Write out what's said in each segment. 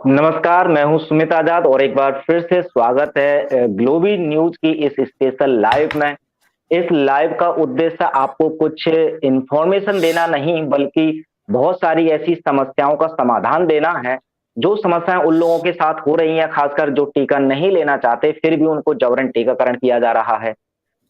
नमस्कार, मैं हूँ सुमित आजाद और एक बार फिर से स्वागत है ग्लोबी न्यूज़ की इस स्पेशल लाइव में। इस लाइव का उद्देश्य आपको कुछ इन्फॉर्मेशन देना नहीं बल्कि बहुत सारी ऐसी समस्याओं का समाधान देना है, जो समस्याएँ उन लोगों के साथ हो रही हैं, खासकर जो टीका नहीं लेना चाहते, फिर भी उनको जबरन टीकाकरण किया जा रहा है।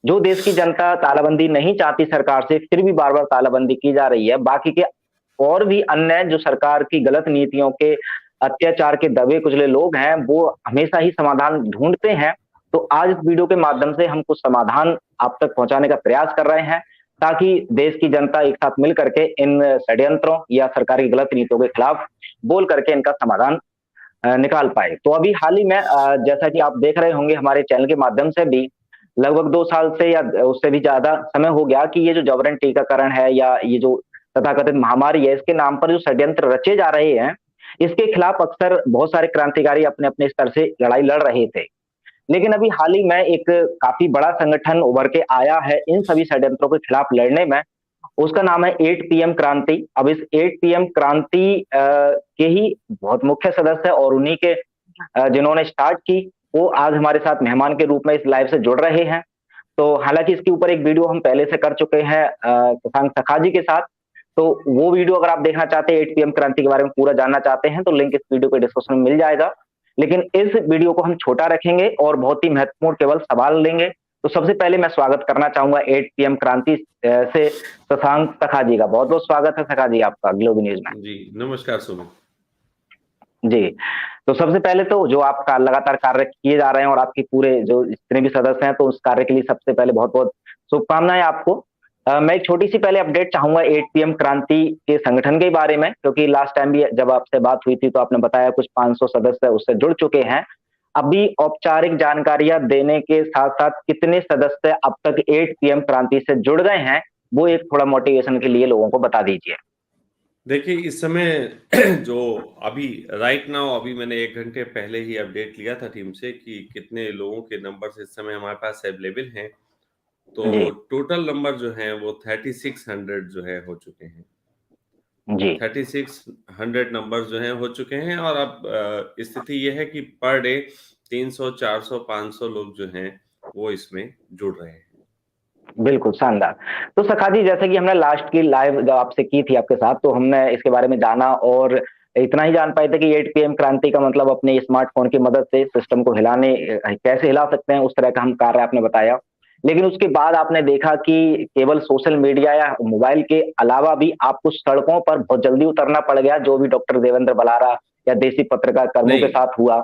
जो देश की जनता तालाबंदी नहीं चाहती सरकार से, फिर भी बार-बार तालाबंदी की जा रही है। बाकी के और भी अन्य जो सरकार की गलत नीतियों के अत्याचार के दबे कुचले लोग हैं, वो हमेशा ही समाधान ढूँढते हैं। तो आज इस वीडियो के माध्यम से हम कुछ समाधान आप तक पहुँचाने का प्रयास कर रहे हैं, ताकि देश की जनता एक साथ मिल करके इन षड्यंत्रों या सरकार की गलत नीतियों के खिलाफ बोल करके इनका समाधान निकाल पाए। तो अभी हाल ही में जैसा कि आप देख रहे होंगे हमारे चैनल के माध्यम से भी लगभग 2 साल से या उससे भी ज़्यादा समय हो गया कि ये जो जबरन टीकाकरण है या ये जो तथाकथित महामारी है, इसके नाम पर जो षड्यंत्र रचे जा रहे हैं, इसके खिलाफ अक्सर बहुत सारे क्रांतिकारी अपने-अपने स्तर से लड़ाई लड़ रहे थे। लेकिन अभी हाल ही में एक काफ़ी बड़ा संगठन उभर के आया है इन सभी षड्यंत्रों के खिलाफ लड़ने में, उसका नाम है 8 पीएम क्रांति। अब इस 8 पीएम क्रांति के ही बहुत मुख्य सदस्य और उन्हीं के जिन्होंने स्टार्ट की, वो आज हमारे साथ मेहमान के रूप में इस लाइव से जुड़ रहे हैं। तो हालाँकि इसके ऊपर एक वीडियो हम पहले से कर चुके हैं शशांक सखा जी के साथ। तो वो वीडियो अगर आप देखना चाहते हैं 8 पीएम क्रांति के बारे में पूरा जानना चाहते हैं, तो लिंक इस वीडियो के डिस्क्रिप्शन में मिल जाएगा। लेकिन इस वीडियो को हम छोटा रखेंगे और बहुत ही महत्वपूर्ण केवल सवाल लेंगे। तो सबसे पहले मैं स्वागत करना चाहूँगा 8 पीएम क्रांति से शशांक सखा जी का। बहुत-बहुत स्वागत है सखा जी आपका ग्लोबल न्यूज़ में। जी, नमस्कार सुमित। जी, तो सबसे पहले तो जो आपका लगातार कार्य किए जा रहे हैं और आपके पूरे जो जितने भी सदस्य हैं, तो उस कार्य के लिए सबसे पहले बहुत-बहुत शुभकामनाएँ आपको। मैं एक छोटी-सी पहले अपडेट चाहूँगा 8 पीएम क्रांति के संगठन के बारे में, क्योंकि लास्ट टाइम भी जब आपसे बात हुई थी, तो आपने बताया कुछ 500 सदस्य उससे जुड़ चुके हैं। अभी औपचारिक जानकारियाँ देने के साथ-साथ कितने सदस्य अब तक 8 पीएम क्रांति से जुड़ गए हैं, वो एक थोड़ा मोटिवेशन के लिए लोगों को बता दीजिए? देखिए, इस समय जो अभी राइट नाउ अभी मैंने 1 घंटे पहले ही अपडेट लिया था टीम से कि कितने लोगों के नंबर्स इस समय हमारे पास अवेलेबल हैं। जी, तो टोटल नंबर जो हैं वो 3600 जो है हो चुके हैं। जी। 3600 नंबर्स जो हैं हो चुके हैं और अब स्थिति ये है कि पर डे 300, 400, 500 लोग जो हैं वो इसमें जुड़ रहे हैं। बिल्कुल, शानदार। तो सखा जी जैसे कि हमने लास्ट की लाइव जब आपसे की थी आपके साथ, तो हमने इसके बारे में जाना और इतना ही जान पाए थे कि 8 पीएम क्रांति का मतलब अपने स्मार्टफ़ोन की मदद से सिस्टम को हिलाने कैसे हिला सकते हैं, उस तरह का हम कार्य आपने बताया। लेकिन उसके बाद आपने देखा कि केवल सोशल मीडिया या मोबाइल के अलावा भी आपको सड़कों पर बहुत जल्दी उतरना पड़ गया, जो भी डॉक्टर देवेंद्र बलारा या देसी पत्रकार कर्मियों के नहीं, साथ हुआ।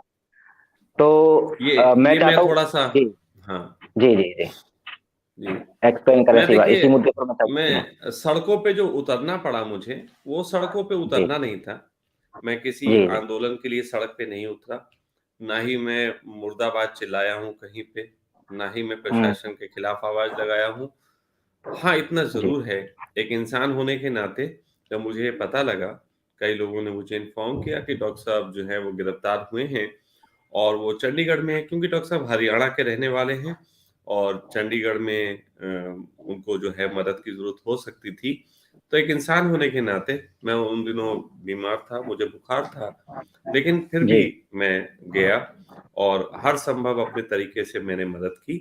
तो ये मैं ये मैं चाहता हूँ थोड़ा-सा जी, हाँ, जी, जी, जी। जी। एक्सप्लेन करें मैं इसी देखिए, मुद्दे पर मैं चलता हूँ। मैं सड़कों पे जो उतरना पड़ा मुझे, वो सड़कों पे जी, उतरना नहीं था। मैं किसी जी, जी। आंदोलन के लिए सड़क पे नहीं उतरा, ना ही मैं मुर्दाबाद चिल्लाया हूँ कहीं पे, ना ही मैं हुँ, प्रशासन के खिलाफ आवाज़ लगाया हूँ। हाँ, इतना जी। ज़रूर है, एक इंसान होने के नाते जब मुझे ये पता लगा, कई लोगों ने मुझे इन्फॉर्म किया कि डॉक्टर साहब जो हैं वो गिरफ्तार हुए हैं और वो चंडीगढ़ में हैं क्योंकि डॉक्टर साहब हरियाणा के रहने वाले हैं और चंडीगढ़ में उनको जो है मदद की ज़रूरत हो सकती थी। तो एक इंसान होने के नाते मैं उन दिनों बीमार था, मुझे बुखार था, लेकिन फिर भी जी, मैं गया और हर संभव अपने तरीके से मैंने मदद की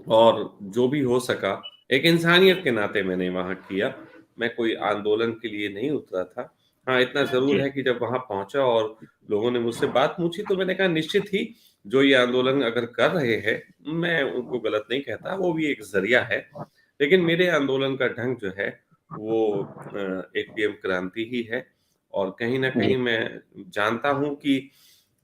और जो भी हो सका, एक इंसानियत के नाते मैंने वहाँ किया। मैं कोई आंदोलन के लिए नहीं उतरा था। हाँ, इतना ज़रूर जी, है कि जब वहाँ पहुँचा और लोगों ने मुझसे बात पूछी तो मैंने कहा निश्चित ही जो ये आंदोलन अगर कर रहे हैं, मैं उनको गलत नहीं कहता, वो भी एक ज़रिया है। लेकिन मेरे आंदोलन का ढंग जो है वो एक पीएम क्रांति ही है और कहीं न जी, कहीं मैं जानता हूँ कि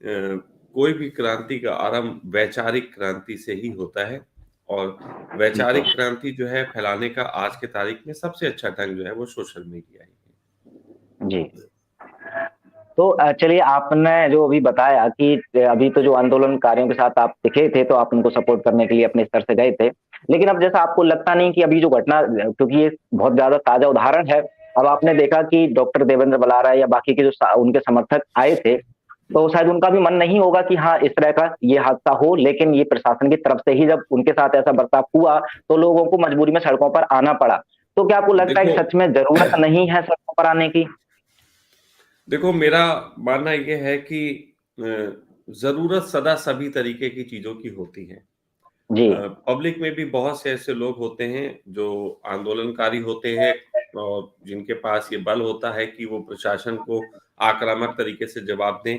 कोई भी क्रांति का आरंभ वैचारिक क्रांति से ही होता है और बिल्कुल। वैचारिक क्रांति जो है फैलाने का आज के तारीख में सबसे अच्छा ढंग जो है वो सोशल मीडिया ही जी। तो चलिए आपने जो अभी बताया कि अभी तो जो आंदोलनकारियों के साथ आप दिखे थे, तो आप उनको सपोर्ट करने के लिए अपने स्तर से गए थे। लेकिन अब जैसा आपको लगता नहीं कि अभी जो घटना क्योंकि ये बहुत ज़्यादा ताज़ा उदाहरण है, अब आपने देखा कि डॉक्टर देवेंद्र बलारा या बाकी के जो उनके समर्थक आए थे, तो शायद उनका भी मन नहीं होगा कि हाँ, इस तरह का ये हादसा हो, लेकिन ये प्रशासन की तरफ से ही जब उनके साथ ऐसा बर्ताव हुआ, तो लोगों को मजबूरी में सड़कों पर आना पड़ा। तो क्या आपको है। लगता है देखो कि सच में ज़रूरत नहीं है सड़कों पर आने की? देखो, मेरा मानना ये है कि ज़रूरत सदा सभी तरीके की चीज़ों की होती है। जी, पब्लिक में भी बहुत से ऐसे लोग होते हैं जो आंदोलनकारी होते हैं और जिनके पास ये बल होता है कि वो प्रशासन को आक्रामक तरीके से जवाब दें।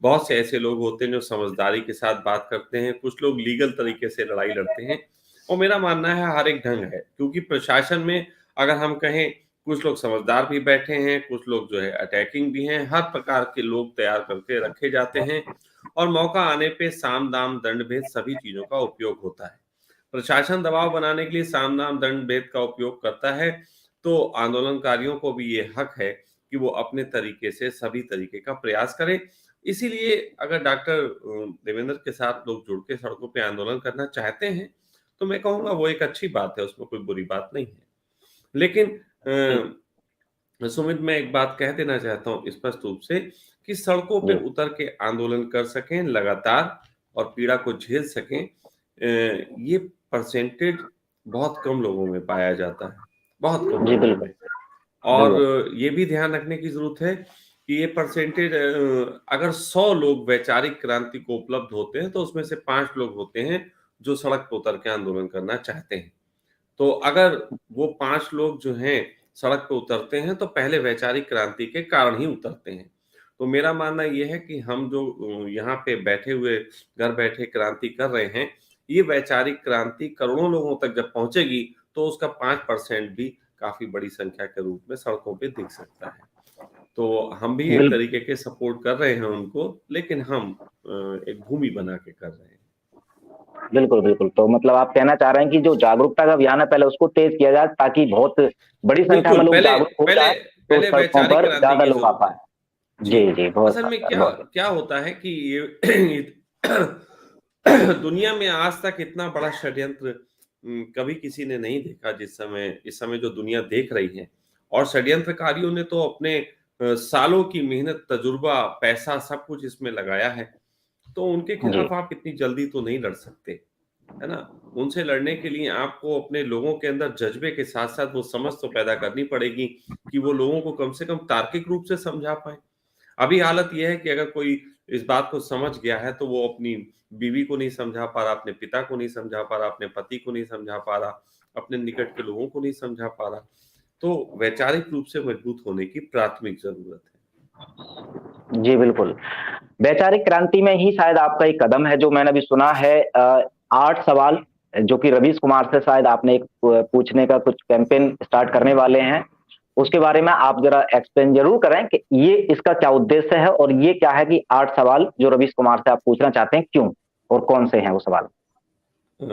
बहुत से ऐसे लोग होते हैं जो समझदारी के साथ बात करते हैं, कुछ लोग लीगल तरीके से लड़ाई लड़ते हैं और मेरा मानना है हर एक ढंग है क्योंकि प्रशासन में अगर हम कहें कुछ लोग समझदार भी बैठे हैं, कुछ लोग जो है अटैकिंग भी हैं, हर प्रकार के लोग तैयार करके रखे जाते हैं और मौका आने पे साम दाम दंड भेद सभी चीजों का उपयोग होता है। प्रशासन दबाव बनाने के लिए साम दाम दंड भेद का उपयोग करता है, तो आंदोलनकारियों को भी ये हक है कि वो अपने तरीके से सभी तरीके का प्रयास करें। इसीलिए अगर डॉक्टर देवेंद्र के साथ लोग जुड़ के सड़कों पे आंदोलन करना चाहते हैं, तो मैं कहूँगा वो एक अच्छी बात है, उसमें कोई बुरी बात नहीं है। लेकिन जी, सुमित, मैं एक बात कह देना चाहता हूँ स्पष्ट रूप से कि सड़कों पे जी, उतर के आंदोलन कर सकें लगातार और पीड़ा को झेल सकें, ये परसेंटेज बहुत कम लोगों में पाया जाता है, बहुत कम जी, लोगों बिल्कुल, में। बिल्कुल। और ये भी ध्यान रखने की ज़रूरत है कि ये परसेंटेज अगर 100 लोग वैचारिक क्रांति को उपलब्ध होते हैं, तो उसमें से 5 लोग होते हैं जो सड़क पे उतर के आंदोलन करना चाहते हैं। तो अगर वो 5 लोग जो हैं सड़क पे उतरते हैं तो पहले वैचारिक क्रांति के कारण ही उतरते हैं। तो मेरा मानना ये है कि हम जो यहाँ पे बैठे हुए घर बैठे क्रांति कर रहे हैं, ये वैचारिक क्रांति करोड़ों लोगों तक जब पहुँचेगी तो उसका 5% भी काफ़ी बड़ी संख्या के रूप में सड़कों पे दिख सकता है। तो हम भी एक बिल तरीके के सपोर्ट कर रहे हैं उनको, लेकिन हम एक भूमि बना के कर रहे हैं। बिल्कुल, बिल्कुल। तो मतलब आप कहना चाह रहे हैं कि जो जागरूकता का अभियान है पहले उसको तेज़ किया जाए ताकि बहुत बड़ी संख्या बिल्कुल, में लोग पहले जागरूक हो पहले जाएँ, तो पहले सड़कों वैचारिक पर क्रांति ज़्यादा की लोग आ ज़रूरत है। पाएँ। जी, जी, जी, बहुत असल में अच्छा, क्या बहुत क्या होता है कि ये दुनिया में आज तक इतना बड़ा षड्यंत्र कभी किसी ने नहीं देखा इस समय जो दुनिया देख रही है और षड्यंत्रकारियों ने तो अपने सालों की मेहनत, तजुर्बा, पैसा सब कुछ इसमें लगाया है, तो उनके जी, खिलाफ आप इतनी जल्दी तो नहीं लड़ सकते। है ना? उनसे लड़ने के लिए आपको अपने लोगों के अंदर जज़्बे के साथ-साथ वो समझ तो पैदा करनी पड़ेगी कि वो लोगों को कम से कम तार्किक रूप से समझा पाएँ। अभी हालत ये है कि अगर कोई इस बात को समझ गया है, तो वो अपनी बीवी को नहीं समझा पा रहा, अपने पिता को नहीं समझा पा रहा, अपने पति को नहीं समझा पा रहा, अपने निकट के लोगों को नहीं समझा पा रहा। तो वैचारिक रूप से मजबूत होने की प्राथमिक ज़रूरत है। जी, बिल्कुल। वैचारिक क्रांति में ही शायद आपका एक कदम है जो मैंने अभी सुना है 8 सवाल जो कि रवीश कुमार से शायद आपने एक पूछने का कुछ कैंपेन स्टार्ट करने वाले हैं। उसके बारे में आप ज़रा एक्सप्लेन ज़रूर करें कि ये इसका क्या उद्देश्य है और ये क्या है कि 8 सवाल जो रवीश कुमार से आप पूछना चाहते हैं, क्यों? और कौन से हैं वो सवाल? अ,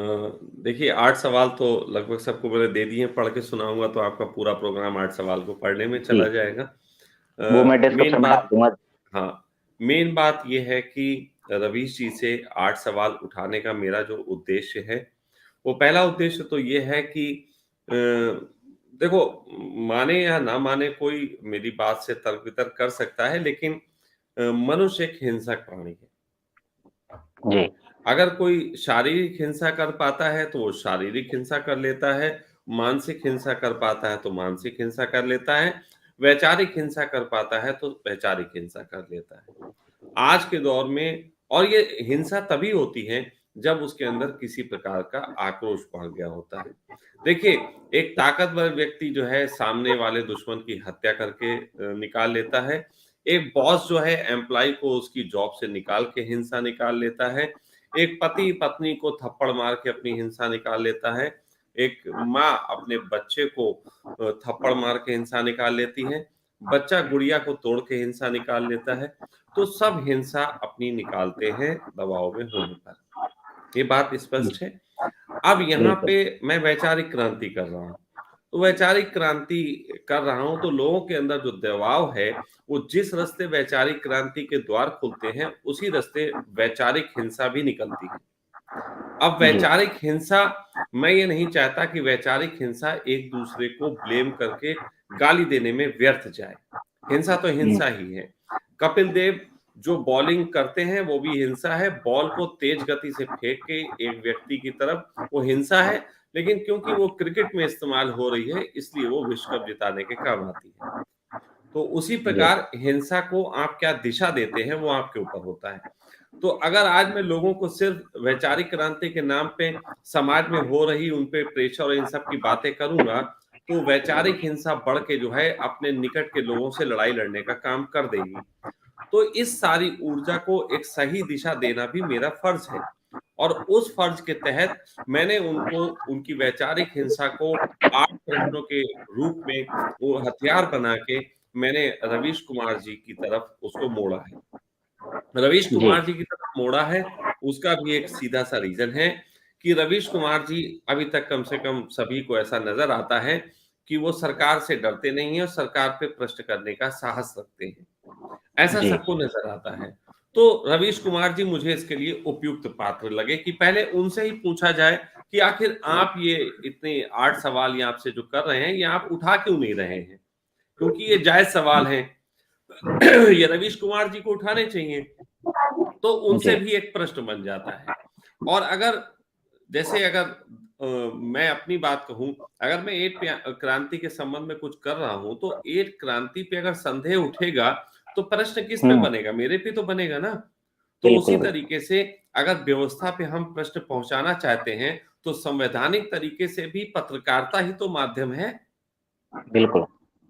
देखिए 8 सवाल तो लगभग सबको मैंने दे दिए हैं, पढ़ के सुनाऊँगा तो आपका पूरा प्रोग्राम 8 सवाल को पढ़ने में जी, चला जाएगा। वो मैं मेन डिस्क्रिप्शन में डाल बात दूँगा। हाँ, मेन बात ये है कि रवीश जी से 8 सवाल उठाने का मेरा जो उद्देश्य है, वो पहला उद्देश्य तो ये है कि अ, देखो माने या ना माने कोई मेरी बात से तर्क-वितर्क कर सकता है लेकिन मनुष्य एक हिंसक प्राणी है। जी, अगर कोई शारीरिक हिंसा कर पाता है, तो वो शारीरिक हिंसा कर लेता है, मानसिक हिंसा कर पाता है, तो मानसिक हिंसा कर लेता है, वैचारिक हिंसा कर पाता है, तो वैचारिक हिंसा कर लेता है। आज के दौर में और ये हिंसा तभी होती है जब उसके अंदर किसी प्रकार का आक्रोश भर गया होता है। देखिए, एक ताकतवर व्यक्ति जो है सामने वाले दुश्मन की हत्या करके निकाल लेता है। एक बॉस जो है एम्प्लॉयी को उसकी जॉब से निकाल के हिंसा निकाल लेता है। एक पति पत्नी को थप्पड़ मार के अपनी हिंसा निकाल लेता है। एक माँ अपने बच्चे को थप्पड़ मार के हिंसा निकाल लेती है। बच्चा गुड़िया को तोड़ के हिंसा निकाल लेता है। तो सब हिंसा अपनी निकालते हैं दबाव में होने पर। ये बात जी, स्पष्ट है। अब यहाँ बिल्कुल। पे मैं वैचारिक क्रांति कर रहा हूँ। तो वैचारिक क्रांति कर रहा हूँ तो लोगों के अंदर जो दबाव है, वो जिस रास्ते वैचारिक क्रांति के द्वार खुलते हैं, उसी रास्ते वैचारिक हिंसा भी निकलती है। अब जी, वैचारिक हिंसा मैं ये नहीं चाहता कि वैचारिक हिंसा एक दूसरे को ब्लेम करके गाली देने में व्यर्थ जाए। हिंसा तो हुँ, हिंसा ही है। कपिल देव जो बॉलिंग करते हैं वो भी हिंसा है। बॉल को तेज गति से फेंक के एक व्यक्ति की तरफ वो हिंसा है, लेकिन क्योंकि वो क्रिकेट में इस्तेमाल हो रही है इसलिए वो विश्व कप जिताने के काम आती है। तो उसी जी प्रकार हिंसा को आप क्या दिशा देते हैं वो आपके ऊपर होता है। तो अगर आज मैं लोगों को सिर्फ वैचारिक क्रांति के नाम पे समाज में हो रही उन पे प्रेशर और इन सब की बातें करूंगा, तो वैचारिक हिंसा बढ़ के जो है अपने निकट के लोगों से लड़ाई लड़ने का काम कर देगी। तो इस सारी ऊर्जा को एक सही दिशा देना भी मेरा फर्ज है, और उस फर्ज के तहत मैंने उनको उनकी वैचारिक हिंसा को 8 प्रश्नों के रूप में वो हथियार बना के मैंने रवीश कुमार जी की तरफ उसको मोड़ा है। रवीश जी कुमार जी की तरफ मोड़ा है, उसका भी एक सीधा सा रीजन है कि रवीश कुमार जी अभी तक कम से कम सभी को ऐसा नजर आता है कि वो सरकार से डरते नहीं है और सरकार पे प्रश्न करने का साहस रखते हैं, ऐसा जी सबको नजर आता है। तो रवीश कुमार जी मुझे इसके लिए उपयुक्त पात्र लगे कि पहले उनसे ही पूछा जाए कि आखिर आप ये इतने 8 सवाल ये आपसे जो कर रहे हैं ये आप उठा क्यों नहीं रहे हैं, क्योंकि ये जायज सवाल हैं। ये रवीश कुमार जी को उठाने चाहिए, तो उनसे जी भी एक प्रश्न बन जाता है। और अगर जैसे अगर मैं अपनी बात कहूं, अगर मैं ईट क्रांति के संबंध में कुछ कर रहा हूं तो ईट क्रांति पे अगर संदेह उठेगा तो प्रश्न किस पे हम्म बनेगा, मेरे पे तो बनेगा ना। तो उसी बिल्कुल बिल्कुल तरीके से अगर व्यवस्था पे हम प्रश्न पहुंचाना चाहते हैं तो संवैधानिक तरीके से भी पत्रकारिता ही तो माध्यम है। बिल्कुल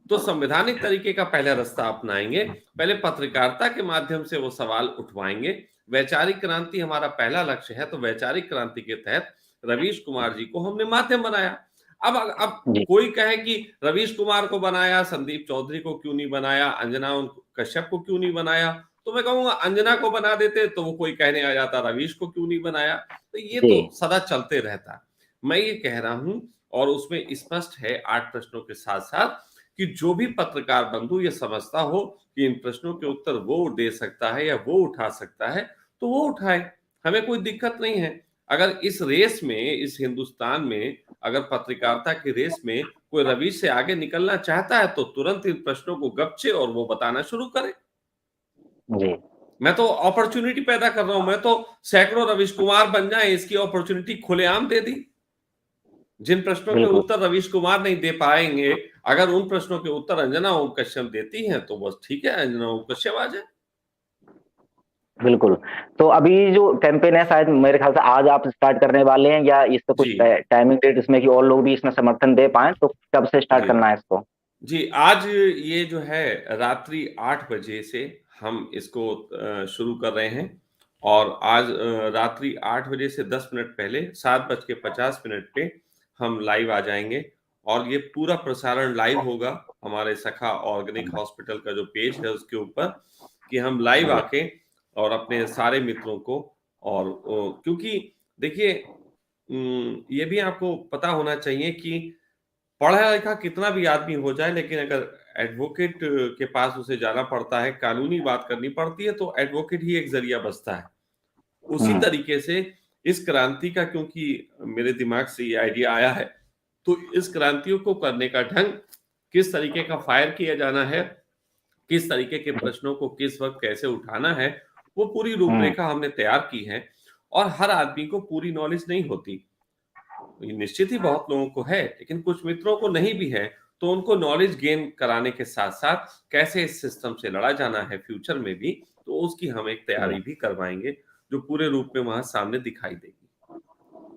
तो संवैधानिक तरीके का पहले रास्ता अपनाएंगे, पहले पत्रकारिता के माध्यम से वो सवाल उठवाएंगे। वैचारिक क्रांति हमारा पहला लक्ष्य है, तो वैचारिक क्रांति के तहत रवीश कुमार जी को हमने माध्यम बनाया। अब जी कोई कहे कि रवीश कुमार को बनाया, संदीप चौधरी को क्यों नहीं बनाया, अंजना कश्यप को क्यों नहीं बनाया, तो मैं कहूंगा अंजना को बना देते तो वो कोई कहने आ जाता रवीश को क्यों नहीं बनाया। तो ये जी तो सदा चलते रहता। मैं ये कह रहा हूं, और उसमें स्पष्ट है 8 प्रश्नों के साथ साथ कि जो भी पत्रकार बंधु ये समझता हो कि इन प्रश्नों के उत्तर वो दे सकता है या वो उठा सकता है तो वो उठाए, हमें कोई दिक्कत नहीं है। अगर इस रेस में, इस हिंदुस्तान में अगर पत्रकारिता की रेस में कोई रवीश से आगे निकलना चाहता है तो तुरंत इन प्रश्नों को गपचे और वो बताना शुरू करे। जी मैं तो अपॉर्चुनिटी पैदा कर रहा हूं, मैं तो सैकड़ों रवीश कुमार बन जाए इसकी अपॉर्चुनिटी खुलेआम दे दी। जिन प्रश्नों के बिल्कुल उत्तर रवीश कुमार नहीं दे पाएंगे, अगर उन प्रश्नों के उत्तर अंजना ओम कश्यप देती हैं तो बस ठीक है, अंजना ओम कश्यप आ जाए। बिल्कुल। तो अभी जो कैंपेन है शायद मेरे ख्याल से आज आप स्टार्ट करने वाले हैं, या इसका कुछ जी टाइमिंग डेट इसमें कि और लोग भी इसमें समर्थन दे पाएं, तो कब से स्टार्ट जी करना है इसको? जी, आज ये जो है रात्रि 8 बजे से हम इसको शुरू कर रहे हैं, और आज रात्रि 8 बजे से 10 मिनट पहले 7:50 पे हम लाइव आ जाएंगे, और ये पूरा प्रसारण लाइव होगा हमारे सखा ऑर्गेनिक हॉस्पिटल का जो पेज है उसके ऊपर, कि हम लाइव जी आके और अपने सारे मित्रों को, और क्योंकि देखिए ये भी आपको पता होना चाहिए कि पढ़ा लिखा कितना भी आदमी हो जाए, लेकिन अगर एडवोकेट के पास उसे जाना पड़ता है, कानूनी बात करनी पड़ती है, तो एडवोकेट ही एक जरिया बचता है। उसी हम्म तरीके से इस क्रांति का, क्योंकि मेरे दिमाग से ये आइडिया आया है, तो इस क्रांतियों को करने का ढंग, किस तरीके का फायर किया जाना है, किस तरीके के प्रश्नों को किस वक्त कैसे उठाना है, वो पूरी हम्म रूपरेखा हमने तैयार की है। और हर आदमी को पूरी नॉलेज नहीं होती, ये निश्चित ही बहुत लोगों को है, लेकिन कुछ मित्रों को नहीं भी है, तो उनको नॉलेज गेन कराने के साथ साथ कैसे इस सिस्टम से लड़ा जाना है फ्यूचर में भी, तो उसकी हम एक जी। तैयारी भी करवाएंगे जो पूरे रूप में वहां सामने दिखाई देगी।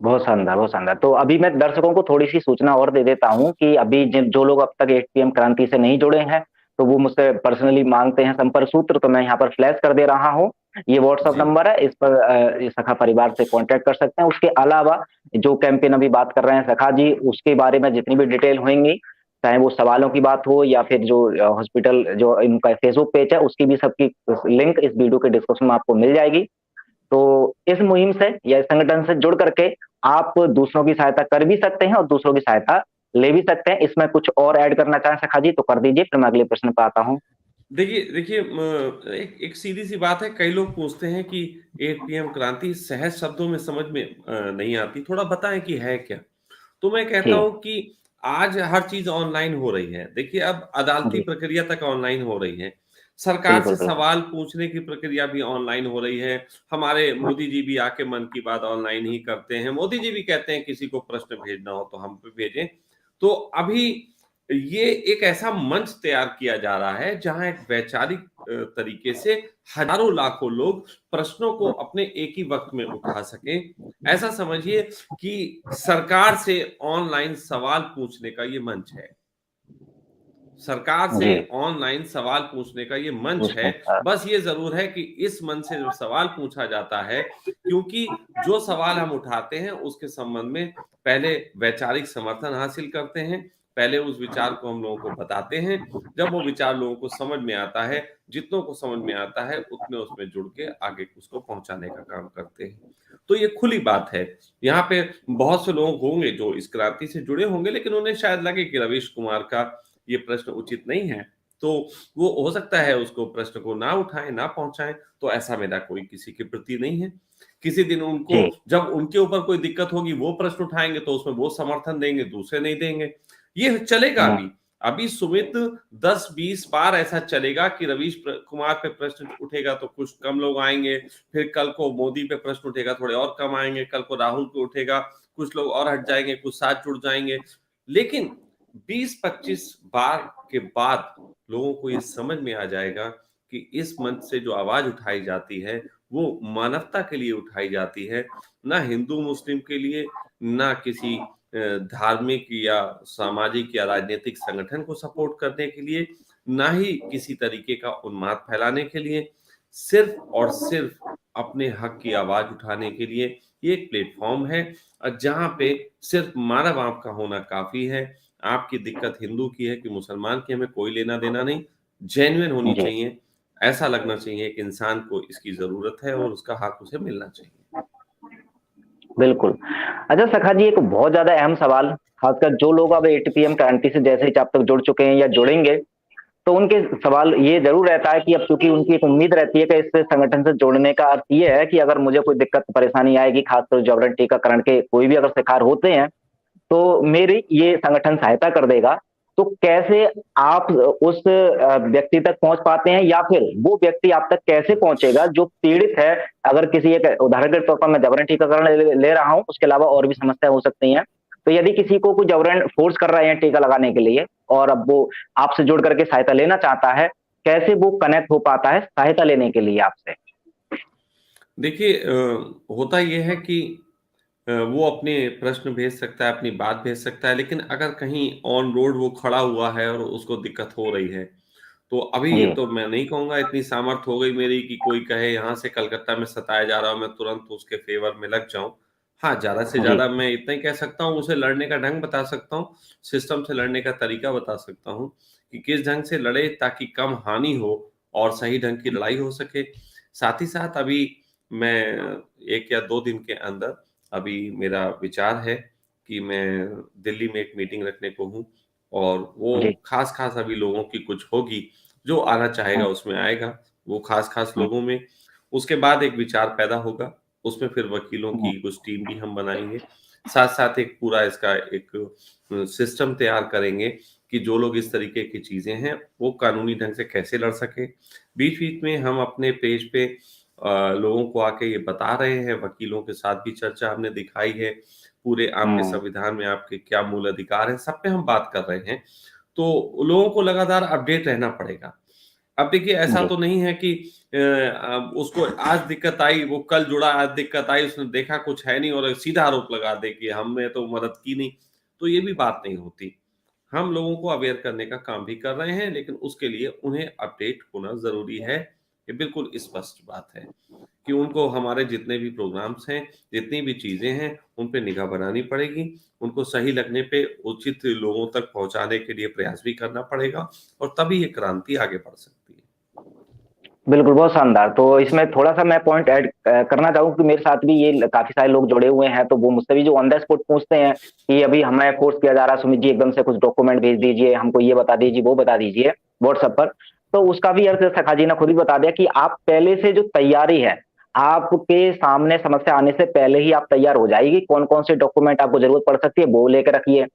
बहुत शानदार, बहुत शानदार। तो अभी मैं दर्शकों को थोड़ी सी सूचना और दे देता हूँ कि अभी जो लोग अब तक 8 PM क्रांति से नहीं जुड़े हैं, तो वो मुझसे पर्सनली मांगते हैं संपर्क सूत्र, तो मैं यहाँ पर फ्लैश कर दे रहा हूँ। ये व्हाट्सएप जी नंबर है, इस पर इस सखा परिवार से कांटेक्ट कर सकते हैं। उसके अलावा जो कैंपेन अभी बात कर रहे हैं सखा जी, उसके बारे में जितनी भी डिटेल होंगी, चाहे वो सवालों की बात हो या फिर जो हॉस्पिटल जो इनका फेसबुक पेज है, उसकी भी सबकी लिंक इस वीडियो के डिस्क्रिप्शन में आपको मिल जाएगी। तो इस मुहिम से या इस संगठन से जुड़ करके आप दूसरों की सहायता कर भी सकते हैं और दूसरों की सहायता ले भी सकते हैं। इसमें कुछ और ऐड करना चाहें सखा जी तो कर दीजिए, फिर मैं अगले प्रश्न पर आता हूँ। देखिए देखिए एक सीधी सी बात है, कई लोग पूछते हैं कि 8 PM क्रांति सहज शब्दों में समझ में नहीं आती, थोड़ा बताएं कि है क्या। तो मैं कहता जी हूं कि आज हर चीज ऑनलाइन हो रही है। देखिए अब अदालती जी प्रक्रिया तक ऑनलाइन हो रही है, सरकार से बिल्कुल बिल्कुल सवाल पूछने की प्रक्रिया भी ऑनलाइन हो रही है। हमारे मोदी जी भी आके मन की बात ऑनलाइन ही करते हैं, मोदी जी भी कहते हैं किसी को प्रश्न भेजना हो तो हम पे भेजें। तो अभी ये एक ऐसा मंच तैयार किया जा रहा है जहां एक वैचारिक तरीके से हजारों लाखों लोग प्रश्नों को अपने एक ही वक्त में उठा सकें। ऐसा समझिए कि सरकार से ऑनलाइन सवाल पूछने का ये मंच है। सरकार से जी, ऑनलाइन सवाल पूछने का ये मंच है। पूछने का। बस ये ज़रूर है कि इस मंच से जब सवाल पूछा जाता है, क्योंकि जो सवाल हम उठाते हैं उसके संबंध में पहले वैचारिक समर्थन हासिल करते हैं, पहले उस विचार को हम लोगों को बताते हैं। जब वो विचार लोगों को समझ में आता है, जितनों को समझ में आता है, उतने उसमें जुड़ के आगे उसको पहुँचाने का काम करते हैं। तो ये खुली बात है। यहाँ पे बहुत से लोग होंगे जो इस क्रांति से जुड़े होंगे, लेकिन उन्हें शायद लगे कि रवीश कुमार का ये प्रश्न उचित नहीं है, तो वो हो सकता है उसको प्रश्न को ना उठाएं, ना पहुंचाएं। तो ऐसा मेरा कोई किसी के प्रति नहीं है। किसी दिन उनको जी, जब उनके ऊपर कोई दिक्कत होगी, वो प्रश्न उठाएंगे तो उसमें वो समर्थन देंगे, दूसरे नहीं देंगे। ये चलेगा हुँ, अभी। अभी सुमित 10-20 बार ऐसा चलेगा कि कुमार पे प्रश्न उठेगा तो कुछ कम लोग आएंगे, फिर कल को मोदी पे प्रश्न उठेगा, थोड़े और कम आएंगे, कल को राहुल पे उठेगा, कुछ लोग और हट जाएंगे, कुछ साथ जुड़ जाएंगे। लेकिन 20-25 बार के बाद लोगों को ये समझ में आ जाएगा कि इस मंच से जो आवाज उठाई जाती है वो मानवता के लिए उठाई जाती है, ना हिंदू मुस्लिम के लिए, ना किसी धार्मिक या सामाजिक या राजनीतिक संगठन को सपोर्ट करने के लिए, ना ही किसी तरीके का उन्माद फैलाने के लिए, सिर्फ और सिर्फ अपने हक की आवाज उठाने के लिए ये एक प्लेटफॉर्म है। जहाँ पे सिर्फ मानव आपका होना काफी है। आपकी दिक्कत हिंदू की है कि मुसलमान की, हमें कोई लेना देना नहीं। जेन्युइन होनी जी। चाहिए। ऐसा लगना चाहिए कि इंसान को इसकी ज़रूरत है और उसका हक उसे मिलना चाहिए। बिल्कुल। अच्छा सखा जी, एक बहुत ज़्यादा अहम सवाल, खासकर जो लोग अब एटीपीएम क्रांति से जैसे ही अब तक जुड़ चुके हैं या जुड़ेंगे, तो उनके सवाल ये ज़रूर रहता है कि अब चूँकि उनकी एक उम्मीद रहती है कि इस संगठन से जुड़ने का अर्थ ये है कि अगर मुझे कोई दिक्कत परेशानी आएगी, खासकर जबरन टीकाकरण के कोई भी अगर शिकार होते हैं, तो मेरी ये संगठन सहायता कर देगा। तो कैसे आप उस व्यक्ति तक पहुँच पाते हैं, या फिर वो व्यक्ति आप तक कैसे पहुँचेगा जो पीड़ित है? अगर किसी एक उदाहरण के तौर पर मैं जबरन टीकाकरण ले रहा हूँ, उसके अलावा और भी समस्याएँ हो सकती हैं। तो यदि किसी को कोई जबरन फ़ोर्स कर रहे हैं टीका लगाने के लिए और अब वो आपसे जुड़ करके सहायता लेना चाहता है, कैसे वो कनेक्ट हो पाता है सहायता लेने के लिए आपसे? देखिए होता ये है कि वो अपने प्रश्न भेज सकता है, अपनी बात भेज सकता है, लेकिन अगर कहीं ऑन रोड वो खड़ा हुआ है और उसको दिक्कत हो रही है, तो अभी जी, तो मैं नहीं कहूँगा इतनी सामर्थ्य हो गई मेरी कि कोई कहे यहाँ से कलकत्ता में सताया जा रहा हूँ, मैं तुरंत उसके फ़ेवर में लग जाऊँ। हाँ, ज़्यादा से जी, ज़्यादा मैं इतना ही कह सकता हूँ, उसे लड़ने का ढंग बता सकता हूँ, सिस्टम से लड़ने का तरीका बता सकता हूँ कि किस ढंग से लड़े ताकि कम हानि हो और सही ढंग की लड़ाई हो सके। साथ ही साथ अभी मैं 1 या 2 दिन के अंदर अभी मेरा विचार है कि मैं दिल्ली में एक मीटिंग रखने को हूँ और वो जी। खास-खास अभी लोगों की कुछ होगी, जो आना चाहेगा हुँ, उसमें आएगा, वो खास-खास हुँ, लोगों में। उसके बाद एक विचार पैदा होगा, उसमें फिर वकीलों हुँ, की कुछ टीम भी हम बनाएँगे। साथ-साथ एक पूरा इसका एक सिस्टम तैयार करेंगे कि जो लोग इस तरीके की चीज़ें हैं, वो कानूनी ढंग से कैसे लड़ सकें। बीच-बीच में हम अपने पेज पे लोगों को आके ये बता रहे हैं, वकीलों के साथ भी चर्चा हमने दिखाई है, पूरे आपके हुँ, संविधान में आपके क्या मूल अधिकार हैं, सब पे हम बात कर रहे हैं। तो लोगों को लगातार अपडेट रहना पड़ेगा। अब देखिए ऐसा जी, तो नहीं है कि उसको आज दिक्कत आई, वो कल जुड़ा, आज दिक्कत आई, उसने देखा कुछ है नहीं और सीधा आरोप लगा दे कि हमने तो मदद की नहीं, तो ये भी बात नहीं होती। हम लोगों को अवेयर करने का काम भी कर रहे हैं, लेकिन उसके लिए उन्हें अपडेट होना ज़रूरी है। ये बिल्कुल स्पष्ट बात है कि उनको हमारे जितने भी प्रोग्राम्स हैं, जितनी भी चीज़ें हैं, उन पे निगाह बनानी पड़ेगी। उनको सही लगने पे उचित लोगों तक पहुँचाने के लिए प्रयास भी करना पड़ेगा और तभी ये क्रांति आगे बढ़ सकती है। बिल्कुल, बहुत शानदार। तो इसमें थोड़ा-सा मैं पॉइंट ऐड करना चाहूँ कि मेरे साथ भी ये काफ़ी सारे लोग जुड़े हुए हैं, तो वो मुझसे भी जो ऑन द स्पॉट पूछते हैं कि अभी हमें फ़ोर्स किया जा रहा है, सुमित जी एकदम से कुछ डॉक्यूमेंट भेज दीजिए, हमको ये बता दीजिए, वो बता दीजिए व्हाट्सएप पर। तो उसका भी अर्थ सखा जी ने खुद ही बता दिया कि आप पहले से जो तैयारी है, आपके सामने समस्या आने से पहले ही आप तैयार हो जाइए, कौन-कौन से डॉक्यूमेंट आपको ज़रूरत पड़ सकती है, वो लेके रखिए।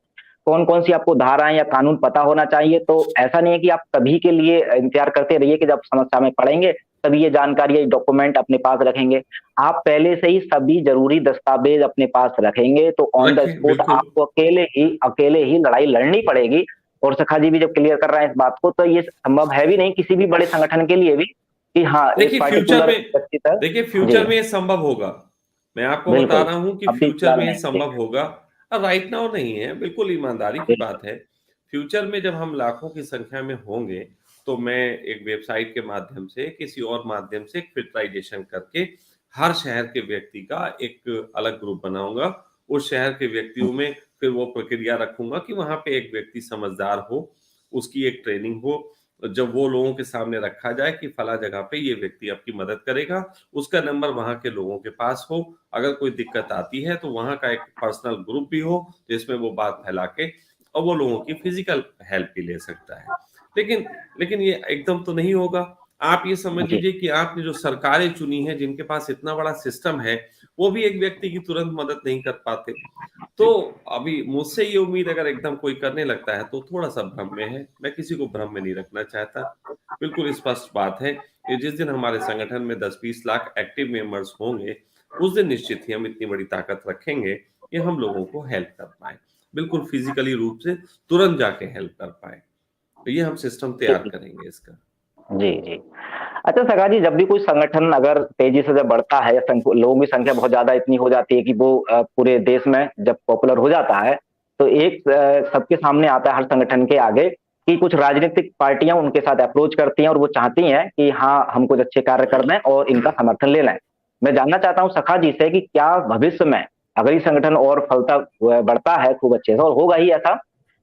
कौन-कौन सी आपको धाराएँ या कानून पता होना चाहिए, तो ऐसा नहीं है कि आप तभी के लिए इंतज़ार करते रहिए कि जब समस्या में पड़ेंगे, तभी ये जानकारी या डॉक्यूमेंट अपने पास रखेंगे। आप पहले से ही सभी ज़रूरी दस्तावेज़ अपने पास रखेंगे, तो ऑन द रखें, स्पॉट बिल्कुल। आपको अकेले ही लड़ाई लड़नी पड़ेगी, और सखा जी भी जब क्लियर कर रहे हैं इस बात को, तो ये संभव है भी नहीं किसी भी बड़े संगठन के लिए भी कि हाँ एक देखिए फ्यूचर पर्टिकुलर में व्यक्ति तक। देखिए जी फ्यूचर में ये संभव होगा। मैं आपको बता बिल्कुल। रहा हूं कि अभी फ्यूचर फिलहाल में ये नहीं। जी संभव होगा। और राइट नाउ नहीं है, बिल्कुल ईमानदारी की बिल्कुल। बात है। फ्यूचर में जब हम लाखों की संख्या में होंगे, तो मैं एक वेबसाइट के माध्यम से, किसी और माध्यम से एक फिल्टराइजेशन करके हर शहर के व्यक्ति का एक अलग ग्रुप बनाऊंगा। उस शहर के व्यक्तियों में फिर वो प्रक्रिया रखूंगा कि वहां पे एक व्यक्ति समझदार हो, उसकी एक ट्रेनिंग हो। जब वो लोगों के सामने रखा जाए कि फला जगह पे ये व्यक्ति आपकी मदद करेगा, उसका नंबर वहां के लोगों के पास हो। अगर कोई दिक्कत आती है तो वहां का एक पर्सनल ग्रुप भी हो, जिसमें वो बात फैला के और वो लोगों की फिजिकल हेल्प भी ले सकता है। लेकिन लेकिन ये एकदम तो नहीं होगा। आप ये समझ जी लीजिए कि आपने जो सरकारें चुनी है, जिनके पास इतना बड़ा सिस्टम है, वो भी एक व्यक्ति की तुरंत मदद नहीं कर पाते। तो अभी मुझसे ये उम्मीद अगर एकदम कोई करने लगता है तो थोड़ा-सा भ्रम में है। मैं किसी को भ्रम में नहीं रखना चाहता। बिल्कुल स्पष्ट बात है कि जिस दिन हमारे संगठन में 10-20 लाख एक्टिव मेंबर्स होंगे, उस दिन निश्चित ही हम इतनी बड़ी ताकत रखेंगे कि हम लोगों को हेल्प कर पाएँ। बिल्कुल फिज़िकली रूप से तुरंत जाके हेल्प कर पाएँ। तो ये हम सिस्टम तैयार जी करेंगे इसका। जी जी। अच्छा सगा जी, जब भी कोई संगठन अगर तेजी से जब बढ़ता है या लोगों की संख्या बहुत ज्यादा इतनी हो जाती है कि वो पूरे देश में जब पॉपुलर हो जाता है, तो एक सबके सामने आता है हर संगठन के आगे कि कुछ राजनीतिक पार्टियां उनके साथ अप्रोच करती हैं और वो चाहती हैं कि हाँ हम कुछ अच्छे कार्य कर लें और इनका समर्थन ले लें। मैं जानना चाहता हूँ सखा जी से कि क्या भविष्य में अगर ये संगठन और फलता बढ़ता है खूब अच्छे से और होगा ही ऐसा,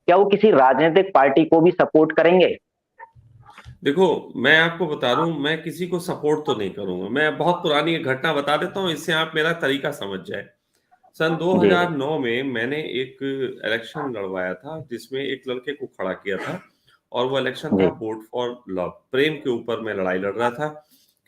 क्या वो किसी राजनीतिक पार्टी को भी सपोर्ट करेंगे? देखो, मैं आपको बता दूँ, मैं किसी को सपोर्ट तो नहीं करूँगा। मैं बहुत पुरानी एक घटना बता देता हूँ, इससे आप मेरा तरीका समझ जाएँ। सन जी जी 2009 में मैंने एक इलेक्शन लड़वाया था, जिसमें एक लड़के को खड़ा किया था और वो इलेक्शन था जी वोट फॉर लव, प्रेम के ऊपर मैं लड़ाई लड़ रहा था।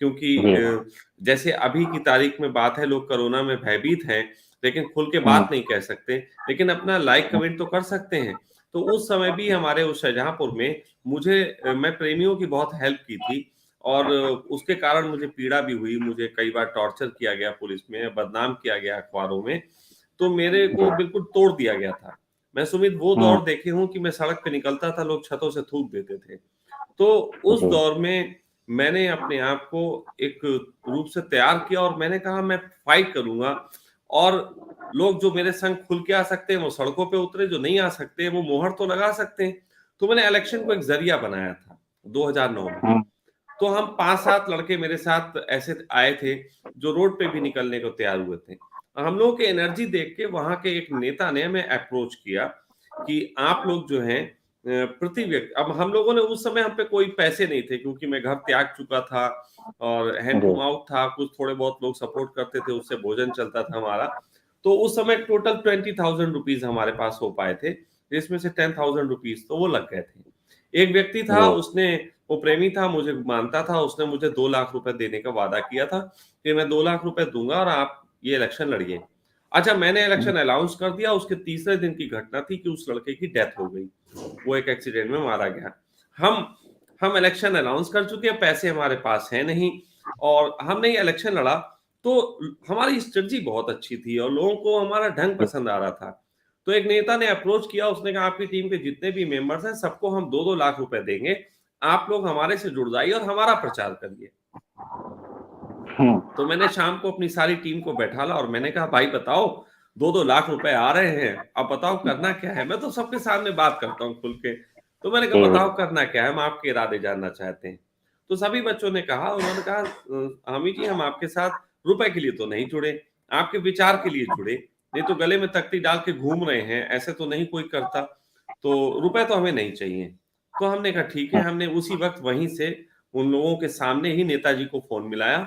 क्योंकि जी। जैसे अभी की तारीख में बात है, लोग कोरोना में भयभीत हैं, लेकिन खुल के हम्म, बात नहीं कह सकते, लेकिन अपना लाइक हम्म, कमेंट तो कर सकते हैं। तो उस समय भी हमारे उस शाहजहाँपुर में मैं प्रेमियों की बहुत हेल्प की थी और उसके कारण मुझे पीड़ा भी हुई, मुझे कई बार टॉर्चर किया गया पुलिस में, बदनाम किया गया अखबारों में। तो मेरे जी को बिल्कुल तोड़ दिया गया था। मैं सुमित वो हम्म, दौर देखे हूँ कि मैं सड़क पे निकलता था, लोग छतों से थूक देते थे। तो उस जी दौर में मैंने अपने आप को एक रूप से तैयार किया और मैंने कहा मैं फाइट करूँगा और लोग जो मेरे संग खुल के आ सकते हैं, वो सड़कों पे उतरे, जो नहीं आ सकते, वो मोहर तो लगा सकते हैं। तो मैंने इलेक्शन को एक ज़रिया बनाया था, 2009 में। हम्म, तो हम 5-7 लड़के मेरे साथ ऐसे आए थे, जो रोड पे भी निकलने को तैयार हुए थे। हम लोगों की एनर्जी देख के वहाँ के एक नेता ने हमें अप्रोच किया कि आप लोग जो हैं प्रति व्यक्ति, अब हम लोगों ने उस समय हम पे कोई पैसे नहीं थे क्योंकि मैं घर त्याग चुका था और हैंड टू जी माउथ था, कुछ थोड़े बहुत लोग सपोर्ट करते थे, उससे भोजन चलता था हमारा। तो उस समय टोटल 20,000 रुपीज़ हमारे पास हो पाए थे, जिसमें से 10,000 रुपीज़ तो वो लग गए थे। एक व्यक्ति था, जी उसने वो प्रेमी था, मुझे मानता था, उसने मुझे 2 लाख रुपए देने का वादा किया था कि मैं 2 लाख रुपए दूँगा और आप ये इलेक्शन लड़िए। अच्छा, मैंने हम्म, इलेक्शन अनाउंस कर दिया, उसके तीसरे दिन की घटना थी कि उस लड़के की डेथ हो गई। वो एक एक्सीडेंट में मारा गया। हम हम इलेक्शन अनाउंस कर चुके हैं, पैसे हमारे पास हैं नहीं और हमने ये इलेक्शन लड़ा, तो हमारी स्ट्रेटजी बहुत अच्छी थी और लोगों को हमारा ढंग जी पसंद आ रहा था। तो एक नेता ने अप्रोच किया, उसने कहा आपकी टीम के जितने भी मेंबर्स हैं, सबको हम 2-2 लाख रुपए देंगे। आप लोग हमारे से जुड़ जाइए और हमारा प्रचार करिए। हम्म, तो मैंने शाम को अपनी सारी टीम को बैठाला और मैंने कहा भाई बताओ, 2-2 लाख रुपए आ रहे हैं, अब बताओ करना क्या है? मैं तो सबके सामने बात करता हूँ खुल के। तो मैंने जी कहा जी बताओ करना क्या है? हम आपके इरादे जानना चाहते हैं। तो सभी बच्चों ने कहा, उन्होंने कहा हामी जी हम आपके साथ रुपए के लिए तो नहीं जुड़े, आपके विचार के लिए जुड़े, नहीं तो गले में तख्ती डाल के घूम रहे हैं, ऐसे तो नहीं कोई करता, तो रुपए तो हमें नहीं चाहिए। तो हमने कहा ठीक है, हम्म, हमने उसी वक़्त वहीं से उन लोगों के सामने ही नेताजी को फ़ोन मिलाया।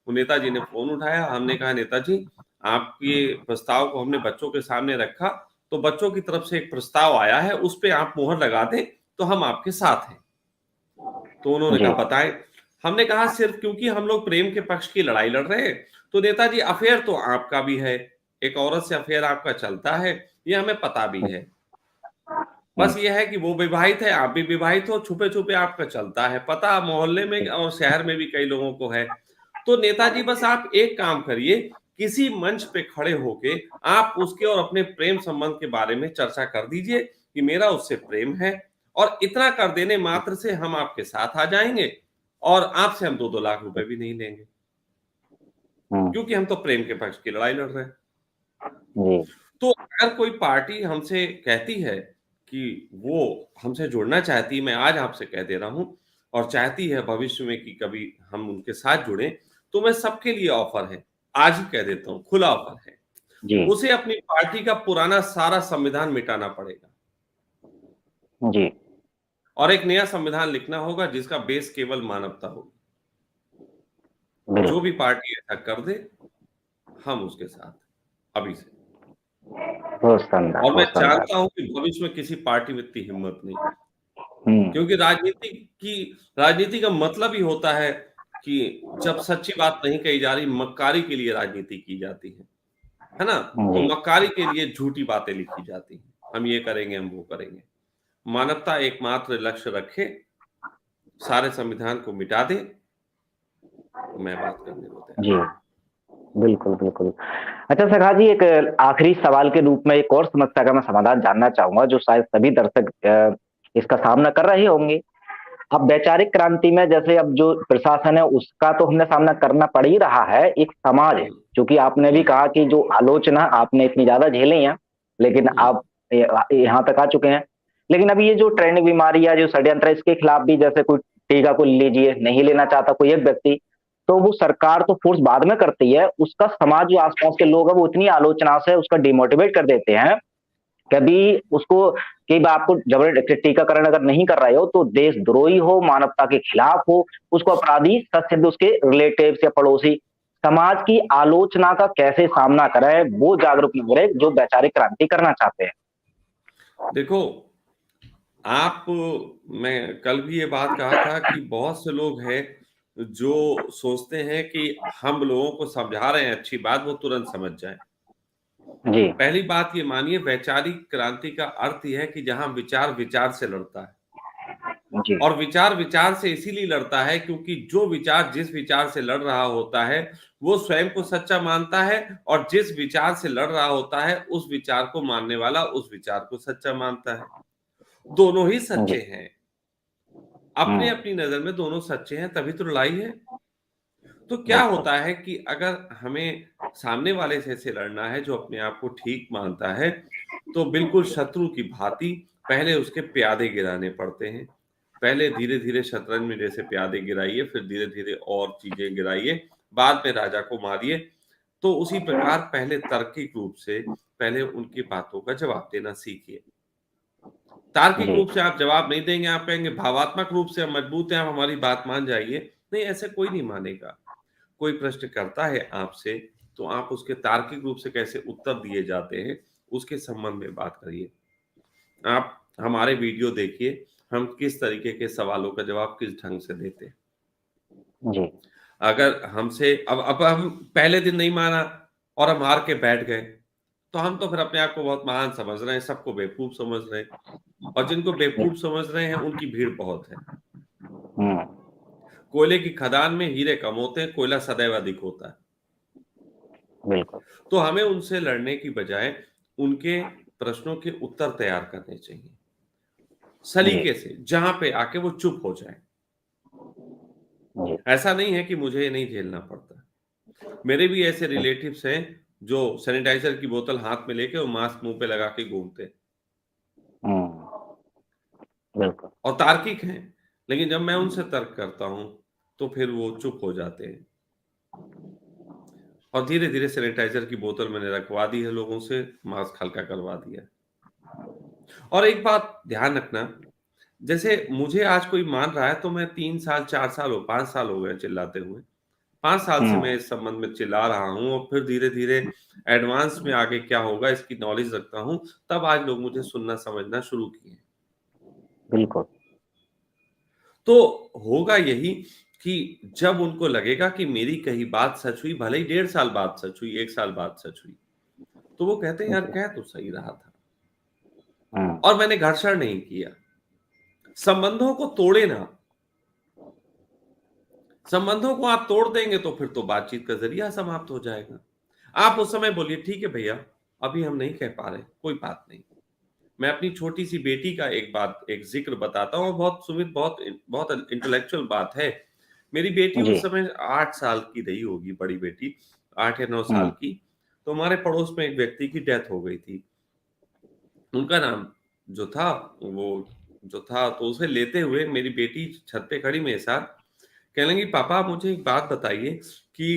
वो नेताजी ने फ़ोन उठाया, हमने कहा नेताजी आपके प्रस्ताव को हमने बच्चों के सामने रखा, तो बच्चों की तरफ से एक प्रस्ताव आया है, उस पे आप मुहर लगा दें, तो हम आपके साथ हैं। तो उन्होंने जी कहा बताएँ? हमने कहा सिर्फ़ क्योंकि हम लोग प्रेम के पक्ष की लड़ाई लड़ रहे हैं, तो नेताजी अफ़ेयर तो आपका भी है, एक औरत से अफ़ेयर आपका चलता है, ये हमें पता भी है। हम्म, बस ये है कि वो विवाहित है, आप भी विवाहित हो, छुपे-छुपे आपका चलता है, पता मोहल्ले में और शहर में भी कई लोगों को है। तो नेताजी बस आप एक काम करिए, किसी मंच पे खड़े होके आप उसके और अपने प्रेम संबंध के बारे में चर्चा कर दीजिए कि मेरा उससे प्रेम है और इतना कर देने मात्र से हम आपके साथ आ जाएंगे और आपसे हम 2-2 लाख रुपए भी नहीं लेंगे, क्योंकि हम तो प्रेम के पक्ष की लड़ाई लड़ रहे हैं। जी तो अगर कोई पार्टी हमसे कहती है कि वो हमसे जुड़ना चाहती है, मैं आज आपसे कह दे रहा हूं, और चाहती है भविष्य में कि कभी हम उनके साथ जुड़े, तो मैं सबके लिए ऑफर है, आज ही कह देता हूं, खुला ऑफर है। जी उसे अपनी पार्टी का पुराना सारा संविधान मिटाना पड़ेगा जी और एक नया संविधान लिखना होगा जिसका बेस केवल मानवता होगी। जो बिल्कुल। भी पार्टी ऐसा कर दे, हम उसके साथ, अभी से। बहुत शानदार, और मैं बहुत शानदार। जानता हूं कि भविष्य में किसी पार्टी में इतनी हिम्मत नहीं, हम्म। क्योंकि राजनीति का मतलब ही होता है कि जब सच्ची बात नहीं कही जा रही, मक्कारी के लिए राजनीति की जाती है ना? तो जी मक्कारी के लिए झूठी बातें लिखी जाती हैं, हम ये करेंगे, हम वो करेंगे। मानवता एकमात्र लक्ष्य रखे, सारे संविधान को मिटा दे, तो मैं बात करने को तैयार जी बिल्कुल बिल्कुल। अच्छा सखा जी, एक आखिरी सवाल के रूप में एक और समस्या का मैं समाधान जानना चाहूंगा, जो शायद सभी दर्शक इसका सामना कर रहे होंगे। अब वैचारिक क्रांति में जैसे अब जो प्रशासन है उसका तो हमने सामना करना पड़ ही रहा है, एक समाज है, हम्म, क्योंकि आपने भी हम्म, कहा कि जो आलोचना आपने इतनी ज्यादा झेली है, लेकिन हम्म, आप यहाँ तक आ चुके हैं। लेकिन अभी ये जो ट्रेंड बीमारी या जो षड्यंत्र है, इसके खिलाफ भी जैसे कोई टीका को लीजिए, नहीं लेना चाहता कोई एक व्यक्ति, तो वो सरकार तो फोर्स बाद में करती है, उसका समाज जो आसपास के लोग हैं वो इतनी आलोचना से उसका डिमोटिवेट कर देते हैं। कभी उसको, कई बार आपको जबरदस्ती टीकाकरण अगर नहीं कर रहे हो तो देशद्रोही हो, मानवता के खिलाफ हो, उसको अपराधी सच सिद्ध, उसके रिलेटिव्स या पड़ोसी। समाज की आलोचना का कैसे सामना करें, वो जागरूक नागरिक जो वैचारिक क्रांति करना चाहते हैं। देखो, आप मैं कल भी ये बात कहा था कि बहुत से लोग हैं जो सोचते हैं कि हम लोगों को समझा रहे हैं अच्छी बात, वो तुरंत समझ जाए। जी पहली बात ये मानिए, वैचारिक क्रांति का अर्थ यह है कि जहां विचार विचार से लड़ता है, जी और विचार विचार से इसीलिए लड़ता है क्योंकि जो विचार जिस विचार से लड़ रहा होता है वो स्वयं को सच्चा मानता है, और जिस विचार से लड़ रहा होता है उस विचार को मानने वाला उस विचार को सच्चा मानता है। दोनों ही जी। सच्चे हैं, अपने अपनी नजर में दोनों सच्चे हैं, तभी तो लड़ाई है। तो क्या बिल्कुल। होता है कि अगर हमें सामने वाले से लड़ना है जो अपने आप को ठीक मानता है, तो बिल्कुल शत्रु की भांति पहले उसके प्यादे गिराने पड़ते हैं। पहले धीरे धीरे शतरंज में जैसे प्यादे गिराइए, फिर धीरे धीरे और चीजें गिराइए, बाद में राजा को मारिए। तो उसी प्रकार पहले तार्किक रूप से पहले उनकी बातों का जवाब देना सीखिए। तार्किक जी रूप से आप जवाब नहीं देंगे, आप कहेंगे भावात्मक रूप से हम मजबूत हैं, आप हमारी बात मान जाइए। नहीं, ऐसे कोई नहीं मानेगा। कोई प्रश्न करता है आपसे, तो आप उसके तार्किक रूप से कैसे उत्तर दिए जाते हैं, उसके संबंध में बात करिए। आप हमारे वीडियो देखिए, हम किस तरीके के सवालों का जवाब किस ढंग से देते हैं। जी अगर हमसे अब हम पहले दिन नहीं माना और हम हार के बैठ गए, तो हम तो फिर अपने आप को बहुत महान समझ रहे हैं, सबको बेवकूफ समझ रहे हैं, और जिनको बेवकूफ समझ रहे हैं उनकी भीड़ बहुत है। हम्म। कोयले की खदान में हीरे कम होते हैं, कोयला सदैव अधिक होता है। बिल्कुल। तो हमें उनसे लड़ने की बजाय उनके प्रश्नों के उत्तर तैयार करने चाहिए, जी सलीके से, जहां पे आके वो चुप हो जाए। जी ऐसा नहीं है कि मुझे ये नहीं झेलना पड़ता। मेरे भी ऐसे रिलेटिव्स हैं जो सैनिटाइजर की बोतल हाथ में लेके और मास्क मुंह पे लगा के घूमते हैं, हम्म। बिल्कुल। और तार्किक हैं। लेकिन जब मैं उनसे तर्क करता हूं तो फिर वो चुप हो जाते हैं, और धीरे धीरे सैनिटाइजर की बोतल मैंने रखवा दी है लोगों से, मास्क हल्का करवा दिया है। और एक बात ध्यान रखना, जैसे मुझे आज कोई मान रहा है तो मैं 3 साल 4 साल 5 साल हो गए चिल्लाते हुए, 5 साल से मैं हम्म। इस संबंध में चिल्ला रहा हूँ, और फिर धीरे धीरे एडवांस में आगे क्या होगा इसकी नॉलेज रखता हूँ, तब आज लोग मुझे सुनना समझना शुरू किए। बिल्कुल। तो होगा यही कि जब उनको लगेगा कि मेरी कही बात सच हुई, भले ही 1.5 साल बाद सच हुई, 1 साल बाद सच हुई, तो वो कहते हैं यार जी। कह तो सही रहा था, हम्म। और मैंने घर्षण नहीं किया। संबंधों को तोड़े ना, संबंधों को आप तोड़ देंगे तो फिर तो बातचीत का जरिया समाप्त हो जाएगा। आप उस समय बोलिए ठीक है भैया, अभी हम नहीं कह पा रहे, कोई बात नहीं, मैं अपनी छोटी-सी बेटी का एक ज़िक्र बताता हूँ, बहुत सुमित बहुत बहुत इंटेलेक्चुअल बात है। मेरी बेटी जी। उस समय 8 साल की रही होगी, बड़ी बेटी, 8 या 9 साल हुँ, की। तो हमारे पड़ोस में एक व्यक्ति की डेथ हो गई थी। उनका नाम जो था वो जो था तो उसे लेते हुए मेरी बेटी छत पे खड़ी मेरे साथ, कहने लगी, "पापा आप मुझे एक बात बताइए कि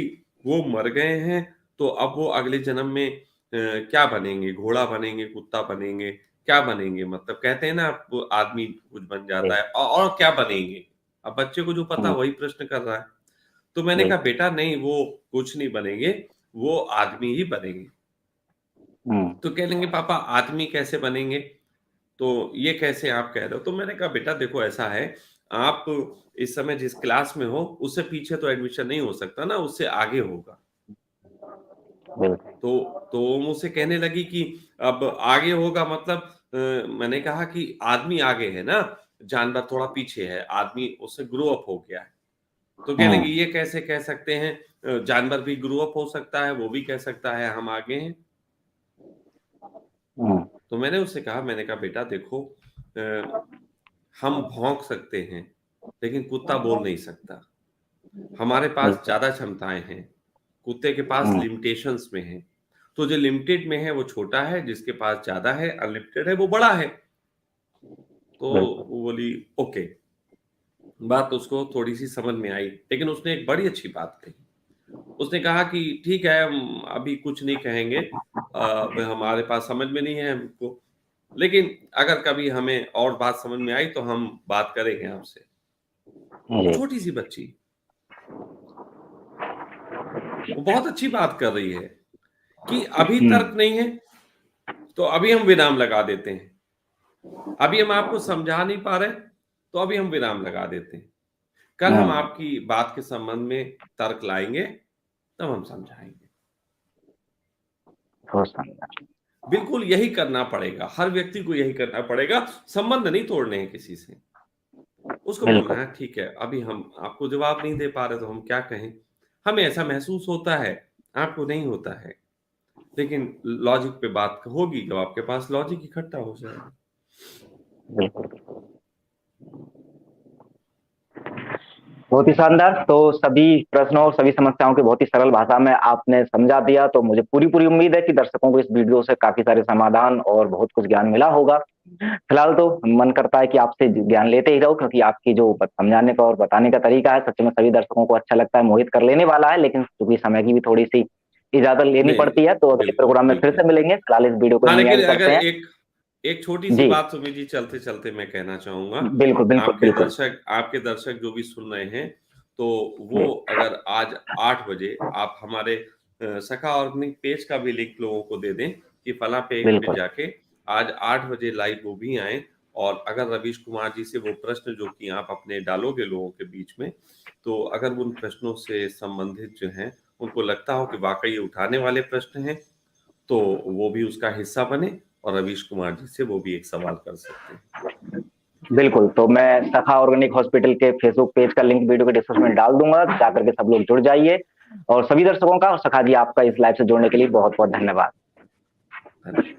वो मर गए हैं, तो अब वो अगले जन्म में क्या बनेंगे? घोड़ा बनेंगे, कुत्ता बनेंगे, क्या बनेंगे? मतलब कहते हैं ना वो आदमी कुछ बन जी। जाता है और क्या बनेंगे?" अब बच्चे को जो पता हुँ, वही प्रश्न कर रहा है। तो मैंने जी। कहा, "बेटा नहीं वो कुछ नहीं बनेंगे, वो आदमी ही बनेंगे।" हुँ, तो कह लेंगे, "पापा आदमी कैसे बनेंगे?" तो ये कैसे आप कह रहे हो? तो मैंने कहा बेटा देखो ऐसा है, आप इस समय जिस क्लास में हो, उससे पीछे तो एडमिशन नहीं हो सकता ना, उससे आगे होगा। बिल्कुल। तो वो मुझसे कहने लगी कि अब आगे होगा मतलब मैंने कहा कि आदमी आगे है ना, जानवर थोड़ा पीछे है, आदमी उससे ग्रो अप हो गया है। तो कह लगी हुँ, ये कैसे कह सकते हैं जानवर भी ग्रो अप हो सकता है, वो भी कह सकता है हम आगे हैं। हुँ, तो मैंने उससे कहा मैंने कहा बेटा देखो हम भौंक सकते हैं, लेकिन कुत्ता बोल नहीं सकता। हमारे पास बिल्कुल। ज़्यादा क्षमताएँ हैं, कुत्ते के पास हुँ, लिमिटेशंस में हैं। तो जो लिमिटेड में है वो छोटा है, जिसके पास ज़्यादा है, अनलिमिटेड है वो बड़ा है। तो बिल्कुल। वो बोली ओके, बात उसको थोड़ी-सी समझ में आई, लेकिन उसने एक बड़ी अच्छी बात कही। उसने कहा कि ठीक है हम अभी कुछ नहीं कहेंगे व हमारे पास समझ में नहीं है हमको, लेकिन अगर कभी हमें और बात समझ में आई तो हम बात करेंगे आपसे। वो जी। छोटी-सी बच्ची, वो बहुत अच्छी बात कर रही है कि अभी हुँ, तर्क नहीं है, तो अभी हम विराम लगा देते हैं। अभी हम आपको समझा नहीं पा रहे, तो अभी हम विराम लगा देते हैं। कल हम हुँ, आपकी बात के संबंध में तर्क लाएँगे, तब हम समझाएँगे। बहुत शानदार। बिल्कुल यही करना पड़ेगा, हर व्यक्ति को यही करना पड़ेगा, संबंध नहीं तोड़ने हैं किसी से। उसको बोलना बिल्कुल, है ठीक है, अभी हम आपको जवाब नहीं दे पा रहे तो हम क्या कहें? हमें ऐसा महसूस होता है, आपको नहीं होता है। लेकिन लॉजिक पे बात होगी जब आपके पास लॉजिक इकट्ठा हो जाएगा। बिल्कुल, बिल्कुल। बहुत ही शानदार। तो सभी प्रश्नों और सभी समस्याओं को बहुत ही सरल भाषा में आपने समझा दिया, तो मुझे पूरी-पूरी उम्मीद है कि दर्शकों को इस वीडियो से काफ़ी सारे समाधान और बहुत कुछ ज्ञान मिला होगा। फिलहाल तो मन करता है कि आपसे ज्ञान लेते ही रहूँ, क्योंकि आपकी जो समझाने का और बताने का तरीका है, सच में सभी दर्शकों को अच्छा लगता है, मोहित कर लेने वाला है, लेकिन चूँकि समय की भी थोड़ी-सी इजाज़त लेनी नहीं, पड़ती है, तो अगले बिल्कुल, प्रोग्राम में फिर से बिल्कुल। मिलेंगे। फिलहाल इस वीडियो को हाँ, यहीं लेकिन एंड करते अगर हैं। एक एक छोटी-सी जी, बात सुमित जी चलते-चलते मैं कहना चाहूँगा, बिल्कुल, बिल्कुल, बिल्कुल। आपके दर्शक जो भी सुन रहे हैं, तो वो जी, अगर आज 8 बजे आप हमारे सखा ऑर्गेनिक पेज का भी लिंक लोगों को दे दें कि फलाँ पेज पे बिल्कुल, जाके आज 8 बजे लाइव वो भी आएँ और अगर रवीश कुमार जी से वो प्रश्न जो कि आप अपने डालोगे लोगों के बीच में, तो अगर उन प्रश्नों से संबंधित जो हैं, उनको लगता हो कि वाक़ई ये उठाने वाले प्रश्न हैं, तो वो भी उसका हिस्सा बने और रवीश कुमार जी से वो भी एक सवाल कर सकते हैं। बिल्कुल। तो मैं सखा ऑर्गेनिक हॉस्पिटल के फेसबुक पेज का लिंक वीडियो के डिस्क्रिप्शन में डाल दूँगा, जाकर के सब लोग जुड़ जाइए। और सभी दर्शकों का और सखा जी आपका इस लाइव से जुड़ने के लिए बहुत-बहुत धन्यवाद। धन्यवाद।